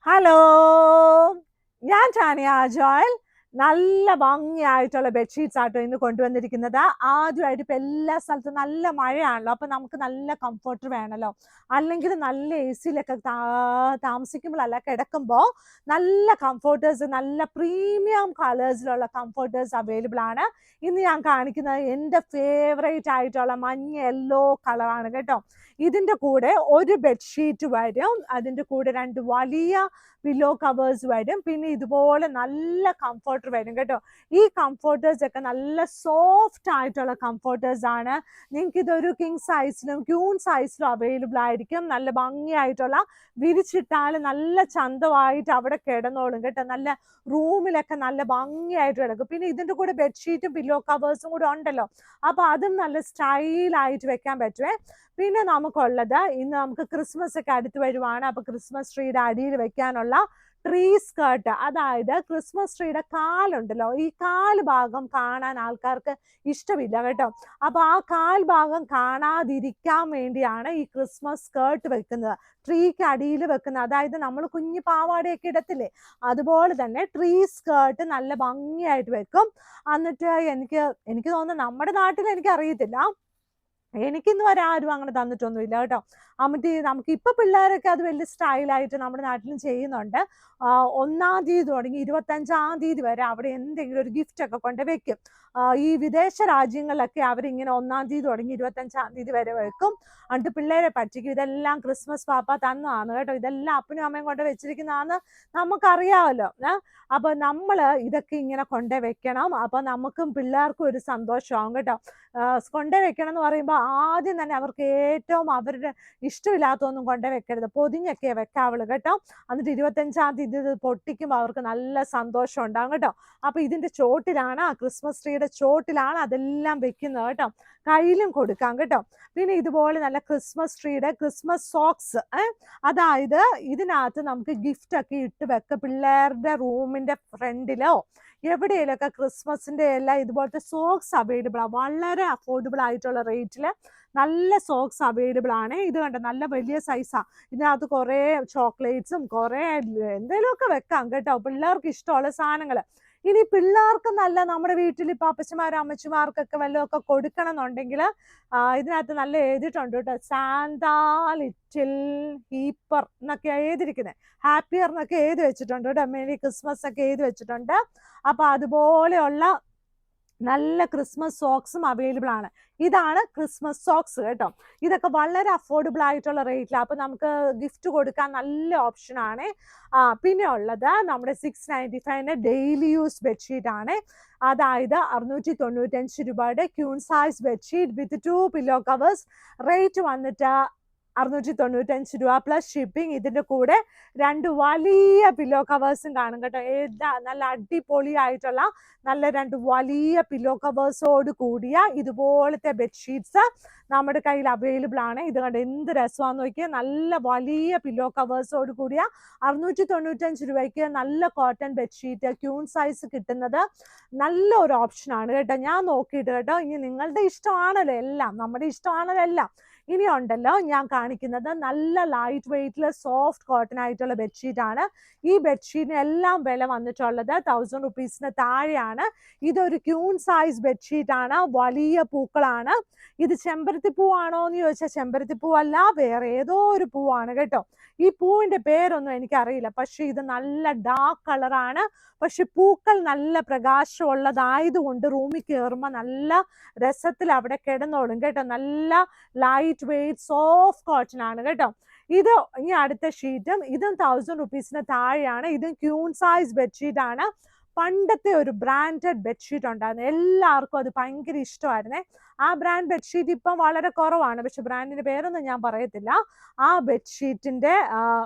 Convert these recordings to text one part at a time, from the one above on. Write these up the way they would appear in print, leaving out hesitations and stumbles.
Hello, ഞാൻ Tanya Joel. നല്ല ഭംഗിയായിട്ടുള്ള bedsheets ആട്ടോ ഇന്ന് കൊണ്ടുവന്നിരിക്കുന്നത്. ആദ്യമായിട്ട് ഇപ്പം എല്ലാ സ്ഥലത്തും നല്ല മഴയാണല്ലോ, അപ്പം നമുക്ക് നല്ല കംഫർട്ടർ വേണമല്ലോ. അല്ലെങ്കിൽ നല്ല എ സിയിലൊക്കെ താമസിക്കുമ്പോഴല്ല, കിടക്കുമ്പോൾ നല്ല കംഫർട്ടേഴ്സ്, നല്ല പ്രീമിയം കളേഴ്സിലുള്ള കംഫർട്ടേഴ്സ് അവൈലബിൾ ആണ്. ഇന്ന് ഞാൻ കാണിക്കുന്നത് എൻ്റെ ഫേവറേറ്റ് ആയിട്ടുള്ള മഞ്ഞ യെല്ലോ കളറാണ് കേട്ടോ. ഇതിൻ്റെ കൂടെ ഒരു ബെഡ്ഷീറ്റ് വരും, അതിൻ്റെ കൂടെ രണ്ട് വലിയ പില്ലോ കവേഴ്സ് വരും, പിന്നെ ഇതുപോലെ നല്ല കംഫർട്ടർ വരും കേട്ടോ. ഈ കംഫർട്ടേഴ്സ് ഒക്കെ നല്ല സോഫ്റ്റ് ആയിട്ടുള്ള കംഫർട്ടേഴ്സ് ആണ്. നിങ്ങൾക്ക് ഇതൊരു കിങ് സൈസിലും ക്യൂൺ സൈസിലും അവൈലബിൾ ആയിരിക്കും. നല്ല ഭംഗിയായിട്ടുള്ള, വിരിച്ചിട്ടാൽ നല്ല ചന്തമായിട്ട് അവിടെ കിടന്നോളും കേട്ടോ. നല്ല റൂമിലൊക്കെ നല്ല ഭംഗിയായിട്ട് കിടക്കും. പിന്നെ ഇതിൻ്റെ കൂടെ ബെഡ്ഷീറ്റും പില്ലോ കവേഴ്സും കൂടെ ഉണ്ടല്ലോ, അപ്പോൾ അതും നല്ല സ്റ്റൈലായിട്ട് വെക്കാൻ പറ്റുമേ. പിന്നെ നമുക്കുള്ളത്, ഇന്ന് നമുക്ക് ക്രിസ്മസ് ഒക്കെ അടുത്ത് വരുവാണ്. അപ്പൊ ക്രിസ്മസ് ട്രീയുടെ അടിയിൽ വെക്കാനുള്ള ട്രീ സ്കേർട്ട്, അതായത് ക്രിസ്മസ് ട്രീയുടെ കാലുണ്ടല്ലോ, ഈ കാല് ഭാഗം കാണാൻ ആൾക്കാർക്ക് ഇഷ്ടമില്ല കേട്ടോ. അപ്പൊ ആ കാൽ ഭാഗം കാണാതിരിക്കാൻ വേണ്ടിയാണ് ഈ ക്രിസ്മസ് സ്കേർട്ട് വെക്കുന്നത്, ട്രീക്ക് അടിയിൽ വെക്കുന്നത്. അതായത് നമ്മൾ കുഞ്ഞു പാവാടയൊക്കെ ഇടത്തില്ലേ, അതുപോലെ തന്നെ ട്രീ സ്കേർട്ട് നല്ല ഭംഗിയായിട്ട് വെക്കും. എന്നിട്ട് എനിക്ക് തോന്നുന്നു നമ്മുടെ നാട്ടിൽ എനിക്ക് അറിയത്തില്ല, എനിക്കിന്ന് വരെ ആരും അങ്ങനെ തന്നിട്ടൊന്നുമില്ല കേട്ടോ. എന്നിട്ട് നമുക്ക് ഇപ്പൊ പിള്ളേരൊക്കെ അത് വലിയ സ്റ്റൈലായിട്ട് നമ്മുടെ നാട്ടിലും ചെയ്യുന്നുണ്ട്. 1-ാം തീയതി തുടങ്ങി 25-ാം തീയതി വരെ അവിടെ എന്തെങ്കിലും ഒരു ഗിഫ്റ്റ് ഒക്കെ കൊണ്ട് വെക്കും. ഈ വിദേശ രാജ്യങ്ങളിലൊക്കെ അവരിങ്ങനെ 1-ാം തീയതി തുടങ്ങി 25-ാം തീയതി വരെ വെക്കും. എന്നിട്ട് പിള്ളേരെ പറ്റിക്കും. ഇതെല്ലാം ക്രിസ്മസ് പാപ്പ തന്നതാണ് കേട്ടോ, ഇതെല്ലാം അപ്പനും അമ്മയും കൊണ്ട് വെച്ചിരിക്കുന്നതാന്ന് നമുക്കറിയാമല്ലോ. അപ്പൊ നമ്മള് ഇതൊക്കെ ഇങ്ങനെ കൊണ്ടേ വെക്കണം. അപ്പൊ നമുക്കും പിള്ളേർക്കും ഒരു സന്തോഷമാകും കേട്ടോ. കൊണ്ടേ വെക്കണം എന്ന് പറയുമ്പോൾ ആദ്യം തന്നെ അവർക്ക് ഏറ്റവും അവരുടെ ഇഷ്ടമില്ലാത്തൊന്നും കൊണ്ടേ വെക്കരുത്, പൊതിഞ്ഞൊക്കെ വെക്കാവുള്ളൂ കേട്ടോ. എന്നിട്ട് 25-ാം തീയതി ഇത് പൊട്ടിക്കുമ്പോൾ അവർക്ക് നല്ല സന്തോഷം ഉണ്ടാകും കേട്ടോ. അപ്പൊ ഇതിന്റെ ചോട്ടിലാണ്, ക്രിസ്മസ് ട്രീയുടെ ചോട്ടിലാണ് അതെല്ലാം വെക്കുന്നത് കേട്ടോ. കയ്യിലും കൊടുക്കാം കേട്ടോ. പിന്നെ ഇതുപോലെ നല്ല ക്രിസ്മസ് ട്രീയുടെ ക്രിസ്മസ് സോക്സ്, അതായത് ഇതിനകത്ത് നമുക്ക് ഗിഫ്റ്റ് ഒക്കെ ഇട്ട് വെക്ക. പിള്ളേരുടെ റൂമിന്റെ ഫ്രണ്ടിലോ എവിടെയെങ്കിലൊക്കെ ക്രിസ്മസിന്റെ എല്ലാം ഇതുപോലത്തെ സോക്സ് അവൈലബിൾ ആണ്. വളരെ അഫോർഡബിൾ ആയിട്ടുള്ള റേറ്റിൽ നല്ല സോക്സ് അവൈലബിൾ ആണ്. ഇത് കണ്ട നല്ല വലിയ സൈസാണ്. ഇതിനകത്ത് കുറേ ചോക്ലേറ്റ്സും കുറേ എന്തെങ്കിലുമൊക്കെ വെക്കാം കേട്ടോ, പിള്ളേർക്ക് ഇഷ്ടമുള്ള സാധനങ്ങൾ. ഇനി പിള്ളേർക്ക് നല്ല നമ്മുടെ വീട്ടിൽ ഇപ്പം അപ്പച്ചമാരും അമ്മച്ചിമാർക്കൊക്കെ വല്ലതൊക്കെ കൊടുക്കണം എന്നുണ്ടെങ്കിൽ ഇതിനകത്ത് നല്ല എഴുതിയിട്ടുണ്ട് കേട്ടോ, സാന്താ ലിറ്റിൽ ഹീപ്പർ എന്നൊക്കെ എഴുതിയിരിക്കുന്നത്. ഹാപ്പിയർ എന്നൊക്കെ എഴുതി വെച്ചിട്ടുണ്ട് കേട്ടോ, മേരി ക്രിസ്മസ് ഒക്കെ എഴുതി വെച്ചിട്ടുണ്ട്. അപ്പൊ അതുപോലെയുള്ള നല്ല ക്രിസ്മസ് സോക്സും അവൈലബിൾ ആണ്. ഇതാണ് ക്രിസ്മസ് സോക്സ് കേട്ടോ. ഇതൊക്കെ വളരെ അഫോർഡബിൾ ആയിട്ടുള്ള റേറ്റിൽ, അപ്പൊ നമുക്ക് ഗിഫ്റ്റ് കൊടുക്കാൻ നല്ല ഓപ്ഷൻ ആണ്. പിന്നെ ഉള്ളത് നമ്മുടെ 695 ഡെയിലി യൂസ് ബെഡ്ഷീറ്റ് ആണ്. അതായത് 695 രൂപയുടെ ക്യൂൺ സൈസ് ബെഡ്ഷീറ്റ് വിത്ത് 2 പില്ലോ കവേഴ്സ്. റേറ്റ് വന്നിട്ട് 695 രൂപ പ്ലസ് ഷിപ്പിംഗ്. ഇതിന്റെ കൂടെ 2 വലിയ പില്ലോ കവേഴ്സും കാണും കേട്ടോ. നല്ല അടിപൊളിയായിട്ടുള്ള നല്ല 2 വലിയ പില്ലോ കവേഴ്സോട് കൂടിയ ഇതുപോലത്തെ ബെഡ്ഷീറ്റ്സ് നമ്മുടെ കയ്യിൽ അവൈലബിൾ ആണ്. ഇത് കണ്ട് എന്ത് രസമാണെന്ന് നോക്കിയാൽ, നല്ല വലിയ പില്ലോ കവേഴ്സോട് കൂടിയ 695 രൂപയ്ക്ക് നല്ല കോട്ടൺ ബെഡ്ഷീറ്റ് ക്യൂൺ സൈസ് കിട്ടുന്നത് നല്ല ഒരു ഓപ്ഷനാണ് കേട്ടോ. ഞാൻ നോക്കിയിട്ട് കേട്ടോ, ഇനി നിങ്ങളുടെ ഇഷ്ടമാണല്ലോ എല്ലാം, നമ്മുടെ ഇഷ്ടമാണല്ലോ എല്ലാം. ഇനി ഉണ്ടല്ലോ, ഞാൻ കാണിക്കുന്നത് നല്ല ലൈറ്റ് വെയിറ്റിൽ സോഫ്റ്റ് കോട്ടൺ ആയിട്ടുള്ള ബെഡ്ഷീറ്റ് ആണ്. ഈ ബെഡ്ഷീറ്റിന് എല്ലാം വില വന്നിട്ടുള്ളത് 1000 റുപ്പീസിന് താഴെയാണ്. ഇതൊരു ക്യൂൺ സൈസ് ബെഡ്ഷീറ്റ് ആണ്, വലിയ പൂക്കളാണ്. ഇത് ചെമ്പരത്തി പൂവാണോ എന്ന് ചോദിച്ചാൽ ചെമ്പരത്തി പൂവല്ല, വേറെ ഏതോ ഒരു പൂവാണ് കേട്ടോ. ഈ പൂവിന്റെ പേരൊന്നും എനിക്കറിയില്ല, പക്ഷെ ഇത് നല്ല ഡാർക്ക് കളറാണ്. പക്ഷെ പൂക്കൾ നല്ല പ്രകാശമുള്ളതായതുകൊണ്ട് റൂമിൽ കയറുമ്പോൾ നല്ല രസത്തിൽ അവിടെ കിടന്നോളും കേട്ടോ. നല്ല ലൈറ്റ് വെയിറ്റ് സോഫ്റ്റ് കോട്ടൺ ആണ് കേട്ടോ. ഇത് ഇനി അടുത്ത ഷീറ്റും ഇതും 1000 റുപ്പീസിന് താഴെയാണ്. ഇതും ക്യൂൺ സൈസ് ബെഡ്ഷീറ്റ് ആണ്. പണ്ടത്തെ ഒരു ബ്രാൻഡഡ് ബെഡ്ഷീറ്റ് ഉണ്ടായിരുന്നു, എല്ലാവർക്കും അത് ഭയങ്കര ഇഷ്ടമായിരുന്നേ. ആ ബ്രാൻഡ് ബെഡ്ഷീറ്റ് ഇപ്പം വളരെ കുറവാണ്, പക്ഷെ ബ്രാൻഡിന്റെ പേരൊന്നും ഞാൻ പറയത്തില്ല. ആ ബെഡ്ഷീറ്റിന്റെ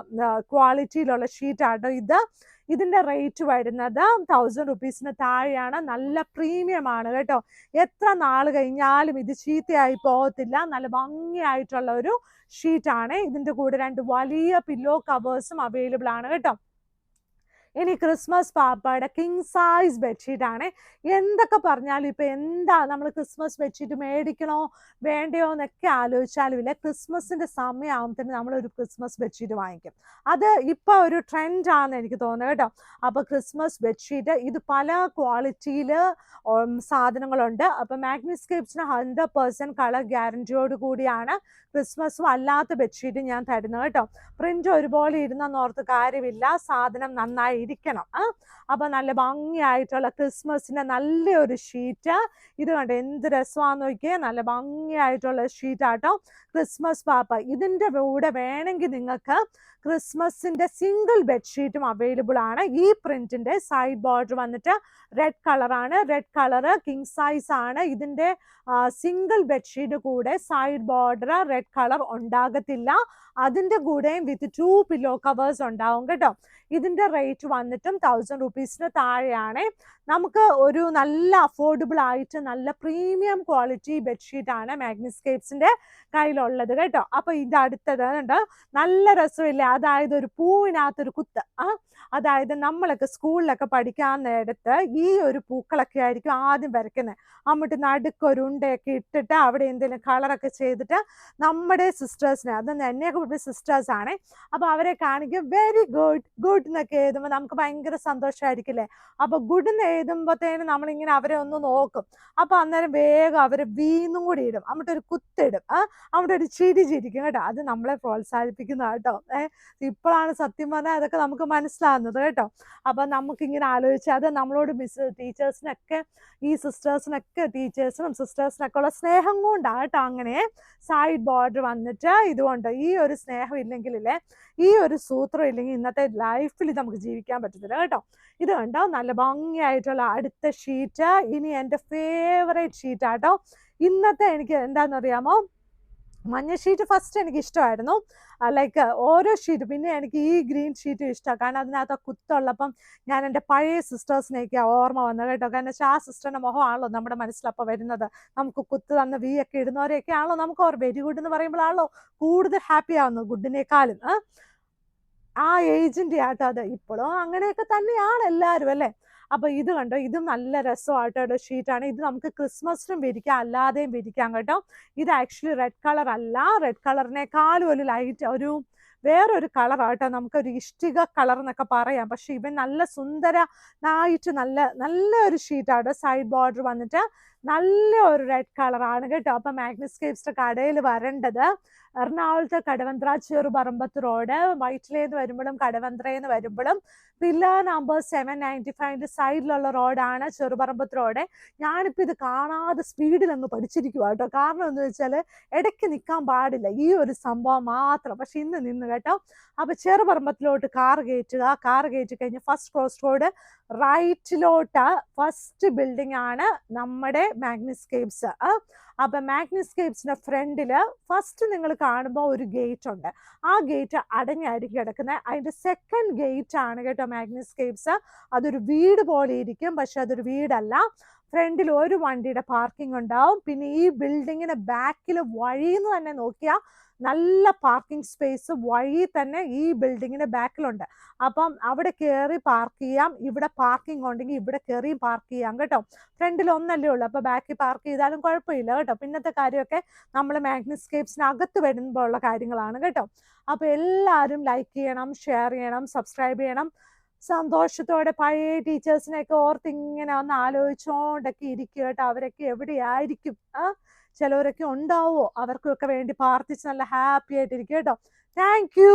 ക്വാളിറ്റിയിലുള്ള ഷീറ്റാട്ടോ ഇത്. ഇതിന്റെ റേറ്റ് വരുന്നത് 1000 റുപ്പീസിന് താഴെയാണ്. നല്ല പ്രീമിയം ആണ് കേട്ടോ. എത്ര നാൾ കഴിഞ്ഞാലും ഇത് ചീത്തയായി പോകത്തില്ല. നല്ല ഭംഗിയായിട്ടുള്ള ഒരു ഷീറ്റ് ആണ്. ഇതിന്റെ കൂടെ 2 വലിയ പില്ലോ കവേഴ്സും അവൈലബിൾ ആണ് കേട്ടോ. ഇനി ക്രിസ്മസ് പാപ്പയുടെ കിങ് സൈസ് ബെഡ്ഷീറ്റ് ആണ്. എന്തൊക്കെ പറഞ്ഞാലും ഇപ്പൊ എന്താ നമ്മൾ ക്രിസ്മസ് ബെഡ്ഷീറ്റ് മേടിക്കണോ വേണ്ടയോ എന്നൊക്കെ ആലോചിച്ചാലും ഇല്ല, ക്രിസ്മസിന്റെ സമയമാകുമ്പോൾ നമ്മൾ ഒരു ക്രിസ്മസ് ബെഡ്ഷീറ്റ് വാങ്ങിക്കും. അത് ഇപ്പൊ ഒരു ട്രെൻഡ് ആണെന്ന് എനിക്ക് തോന്നുന്നു കേട്ടോ. അപ്പൊ ക്രിസ്മസ് ബെഡ്ഷീറ്റ് ഇത് പല ക്വാളിറ്റിയില് സാധനങ്ങളുണ്ട്. അപ്പൊ മാഗ്നിസ്കേപ്സിന് 100% കളർ ഗ്യാരണ്ടിയോട് കൂടിയാണ് ക്രിസ്മസും അല്ലാത്ത ബെഡ്ഷീറ്റ് ഞാൻ തരുന്നത് കേട്ടോ. പ്രിന്റ് ഒരുപോലെ ഇരുന്നോർത്ത് കാര്യമില്ല, സാധനം നന്നായി ഇരിക്കണം. അപ്പൊ നല്ല ഭംഗിയായിട്ടുള്ള ക്രിസ്മസിന്റെ നല്ലൊരു ഷീറ്റ്. ഇത് കണ്ടോ എന്ത് രസമാന്ന് നോക്കിയേ, നല്ല ഭംഗിയായിട്ടുള്ള ഷീറ്റാട്ടോ ക്രിസ്മസ് പാപ്പ. ഇതിന്റെ കൂടെ വേണമെങ്കിൽ നിങ്ങൾക്ക് ക്രിസ്മസിന്റെ സിംഗിൾ ബെഡ്ഷീറ്റും അവൈലബിൾ ആണ്. ഈ പ്രിന്റിന്റെ സൈഡ് ബോർഡർ വന്നിട്ട് റെഡ് കളറാണ്. റെഡ് കളറ് കിങ് സൈസ് ആണ്. ഇതിന്റെ സിംഗിൾ ബെഡ്ഷീറ്റ് കൂടെ സൈഡ് ബോർഡർ റെഡ് കളർ ഉണ്ടാകത്തില്ല. അതിന്റെ കൂടെയും വിത്ത് 2 പില്ലോ കവേഴ്സ് ഉണ്ടാവും കേട്ടോ. ഇതിന്റെ റേറ്റ് വന്നിട്ടും 1000 റുപ്പീസിന് താഴെയാണ്. നമുക്ക് ഒരു നല്ല അഫോർഡബിൾ ആയിട്ട് നല്ല പ്രീമിയം ക്വാളിറ്റി ബെഡ്ഷീറ്റ് ആണ് മാഗ്നിസ്കേപ്സിന്റെ കയ്യിലുള്ളത് കേട്ടോ. അപ്പൊ ഇത് അടുത്തത് ഉണ്ട്, നല്ല രസമില്ല. അതായത് ഒരു പൂവിനകത്തൊരു കുത്ത്. അതായത് നമ്മളൊക്കെ സ്കൂളിലൊക്കെ പഠിക്കാൻ നേരത്ത് ഈ ഒരു പൂക്കളൊക്കെ ആയിരിക്കും ആദ്യം വരയ്ക്കുന്നത്. എന്നിട്ട് നടുക്കൊരു ഉണ്ടയൊക്കെ ഇട്ടിട്ട് അവിടെ എന്തെങ്കിലും കളറൊക്കെ ചെയ്തിട്ട് നമ്മുടെ സിസ്റ്റേഴ്സിനെ, അത് എന്നെയൊക്കെ വിട്ട സിസ്റ്റേഴ്സ് ആണ്, അപ്പൊ അവരെ കാണിക്കും വെരി ഗുഡ് ഗുഡ് എന്നൊക്കെ എഴുതുമ്പോൾ നമുക്ക് ഭയങ്കര സന്തോഷമായിരിക്കില്ലേ. അപ്പൊ ഗുഡ് എന്ന് എഴുതുമ്പോഴത്തേനും നമ്മളിങ്ങനെ അവരെ ഒന്ന് നോക്കും. അപ്പൊ അന്നേരം വേഗം അവരെ വീന്നും കൂടി ഇടും, എന്നിട്ട് ഒരു കുത്തിടും, അവിടെ ഒരു ചിരിക്കും കേട്ടോ. അത് നമ്മളെ പ്രോത്സാഹിപ്പിക്കുന്ന കേട്ടോ. ഇപ്പോഴാണ് സത്യം പറഞ്ഞാൽ അതൊക്കെ നമുക്ക് മനസ്സിലാകുന്നത് കേട്ടോ. അപ്പൊ നമുക്കിങ്ങനെ ആലോചിച്ച് അത് നമ്മളോട് ടീച്ചേഴ്സിനൊക്കെ ഈ സിസ്റ്റേഴ്സിനൊക്കെ ടീച്ചേഴ്സിനും സിസ്റ്റേഴ്സിനൊക്കെ ഉള്ള സ്നേഹം കൊണ്ടാണ് കേട്ടോ. അങ്ങനെ സൈഡ് ബോർഡർ വന്നിട്ട് ഇതുകൊണ്ട് ഈ ഒരു സ്നേഹം ഇല്ലെങ്കിലേ, ഈ ഒരു സൂത്രം ഇല്ലെങ്കിൽ ഇന്നത്തെ ലൈഫിൽ ഇത് നമുക്ക് ജീവിക്കാൻ പറ്റത്തില്ല കേട്ടോ. ഇത് കണ്ടോ നല്ല ഭംഗിയായിട്ടുള്ള അടുത്ത ഷീറ്റ്. ഇനി എൻ്റെ ഫേവറേറ്റ് ഷീറ്റ് ആട്ടോ ഇന്നത്തെ. എനിക്ക് എന്താണെന്നറിയാമോ, മഞ്ഞ ഷീറ്റ് ഫസ്റ്റ് എനിക്ക് ഇഷ്ടമായിരുന്നു, ലൈക്ക് ഓരോ ഷീറ്റ്. പിന്നെ എനിക്ക് ഈ ഗ്രീൻ ഷീറ്റ് ഇഷ്ടമാണ്, കാരണം അതിനകത്ത് കുത്തുള്ളപ്പം ഞാൻ എൻ്റെ പഴയ സിസ്റ്റേഴ്സിനെയൊക്കെ ഓർമ്മ വന്നത് കേട്ടോ. കാരണം വെച്ചാൽ ആ സിസ്റ്ററിൻ്റെ മുഖമാണല്ലോ നമ്മുടെ മനസ്സിലപ്പോൾ വരുന്നത്. നമുക്ക് കുത്ത് തന്ന വി ഒക്കെ ഇടുന്നവരെയൊക്കെ ആണല്ലോ നമുക്ക് ഓർ വെരി ഗുഡ് എന്ന് പറയുമ്പോഴാണല്ലോ കൂടുതൽ ഹാപ്പി ആവുന്നത് ഗുഡിനേക്കാളും. ആ ഏജിൻ്റെ ആട്ടോ അത്. ഇപ്പോഴും അങ്ങനെയൊക്കെ തന്നെയാണ് എല്ലാവരും അല്ലേ. അപ്പൊ ഇത് കണ്ടോ, ഇതും നല്ല രസമായിട്ടൊരു ഷീറ്റാണ്. ഇത് നമുക്ക് ക്രിസ്മസിനും വിരിക്കാം അല്ലാതെയും വിരിക്കാം കേട്ടോ. ഇത് ആക്ച്വലി റെഡ് കളർ അല്ല, റെഡ് കളറിനേക്കാളും ഒരു ലൈറ്റ് ഒരു വേറൊരു കളറാട്ടോ. നമുക്കൊരു ഇഷ്ടിക കളർ എന്നൊക്കെ പറയാം. പക്ഷെ ഇവൻ നല്ല സുന്ദരനായിട്ട് നല്ല ഒരു ഷീറ്റാട്ടോ. സൈഡ് ബോർഡർ വന്നിട്ട് നല്ല ഒരു റെഡ് കളറാണ് കേട്ടോ. അപ്പൊ മാഗ്നിസ്കേപ്സിന്റെ കടയിൽ വരേണ്ടത് എറണാകുളത്ത് കടവന്ത്ര ചെറുപറമ്പത്ത് റോഡ്, വൈറ്റിലേന്ന് വരുമ്പോഴും കടവന്ത്രയെന്ന് വരുമ്പോഴും വില്ല നമ്പർ 795 സൈഡിലുള്ള റോഡാണ് ചെറുപറമ്പത്ത് റോഡ്. ഞാനിപ്പോൾ ഇത് കാണാതെ സ്പീഡിൽ അങ്ങ് പഠിച്ചിരിക്കുക കേട്ടോ. കാരണം എന്ന് വെച്ചാൽ ഇടയ്ക്ക് നിൽക്കാൻ പാടില്ല, ഈ ഒരു സംഭവം മാത്രം. പക്ഷെ ഇന്ന് നിന്ന് കേട്ടോ. അപ്പൊ ചെറുപറമ്പത്തിലോട്ട് കാർ കയറ്റി കഴിഞ്ഞ് ഫസ്റ്റ് ക്രോസ് റോഡ് റൈറ്റിലോട്ട് ഫസ്റ്റ് ബിൽഡിംഗ് ആണ് നമ്മുടെ മാഗ്നിസ്കേപ്സ്. അപ്പൊ മാഗ്നിസ്കേപ്സിന്റെ ഫ്രണ്ടില് ഫസ്റ്റ് നിങ്ങൾ കാണുമ്പോൾ ഒരു ഗേറ്റ് ഉണ്ട്. ആ ഗേറ്റ് അടഞ്ഞായിരിക്കും കിടക്കുന്നത്. അതിന്റെ സെക്കൻഡ് ഗേറ്റ് ആണ് കേട്ടോ മാഗ്നിസ്കേപ്സ്. അതൊരു വീട് പോലെ ഇരിക്കും, പക്ഷെ അതൊരു വീടല്ല. ഫ്രണ്ടിൽ ഒരു വണ്ടിയുടെ പാർക്കിംഗ് ഉണ്ടാവും. പിന്നെ ഈ ബിൽഡിങ്ങിന് ബാക്കിൽ വഴിന്ന് തന്നെ നോക്കിയാൽ നല്ല പാർക്കിംഗ് സ്പേസ് വഴി തന്നെ ഈ ബിൽഡിങ്ങിന്റെ ബാക്കിലുണ്ട്. അപ്പം അവിടെ കയറി പാർക്ക് ചെയ്യാം. ഇവിടെ പാർക്കിംഗ് ഉണ്ടെങ്കിൽ ഇവിടെ കയറിയും പാർക്ക് ചെയ്യാം കേട്ടോ. ഫ്രണ്ടിൽ ഒന്നല്ലേ ഉള്ളൂ, അപ്പൊ ബാക്കിൽ പാർക്ക് ചെയ്താലും കുഴപ്പമില്ല കേട്ടോ. പിന്നത്തെ കാര്യമൊക്കെ നമ്മൾ മാഗ്നിസ്കേപ്സിനകത്ത് വരുമ്പോൾ ഉള്ള കാര്യങ്ങളാണ് കേട്ടോ. അപ്പൊ എല്ലാവരും ലൈക്ക് ചെയ്യണം, ഷെയർ ചെയ്യണം, സബ്സ്ക്രൈബ് ചെയ്യണം. സന്തോഷത്തോടെ പഴയ ടീച്ചേഴ്സിനെയൊക്കെ ഓർത്ത് ഇങ്ങനെ ഒന്ന് ആലോചിച്ചോണ്ടൊക്കെ ഇരിക്കുക കേട്ടോ. അവരൊക്കെ എവിടെയായിരിക്കും? ചിലവരൊക്കെ ഉണ്ടാവോ, അവർക്കൊക്കെ വേണ്ടി പ്രാർത്ഥിച്ച് നല്ല ഹാപ്പി ആയിട്ടിരിക്കും കേട്ടോ. Thank you.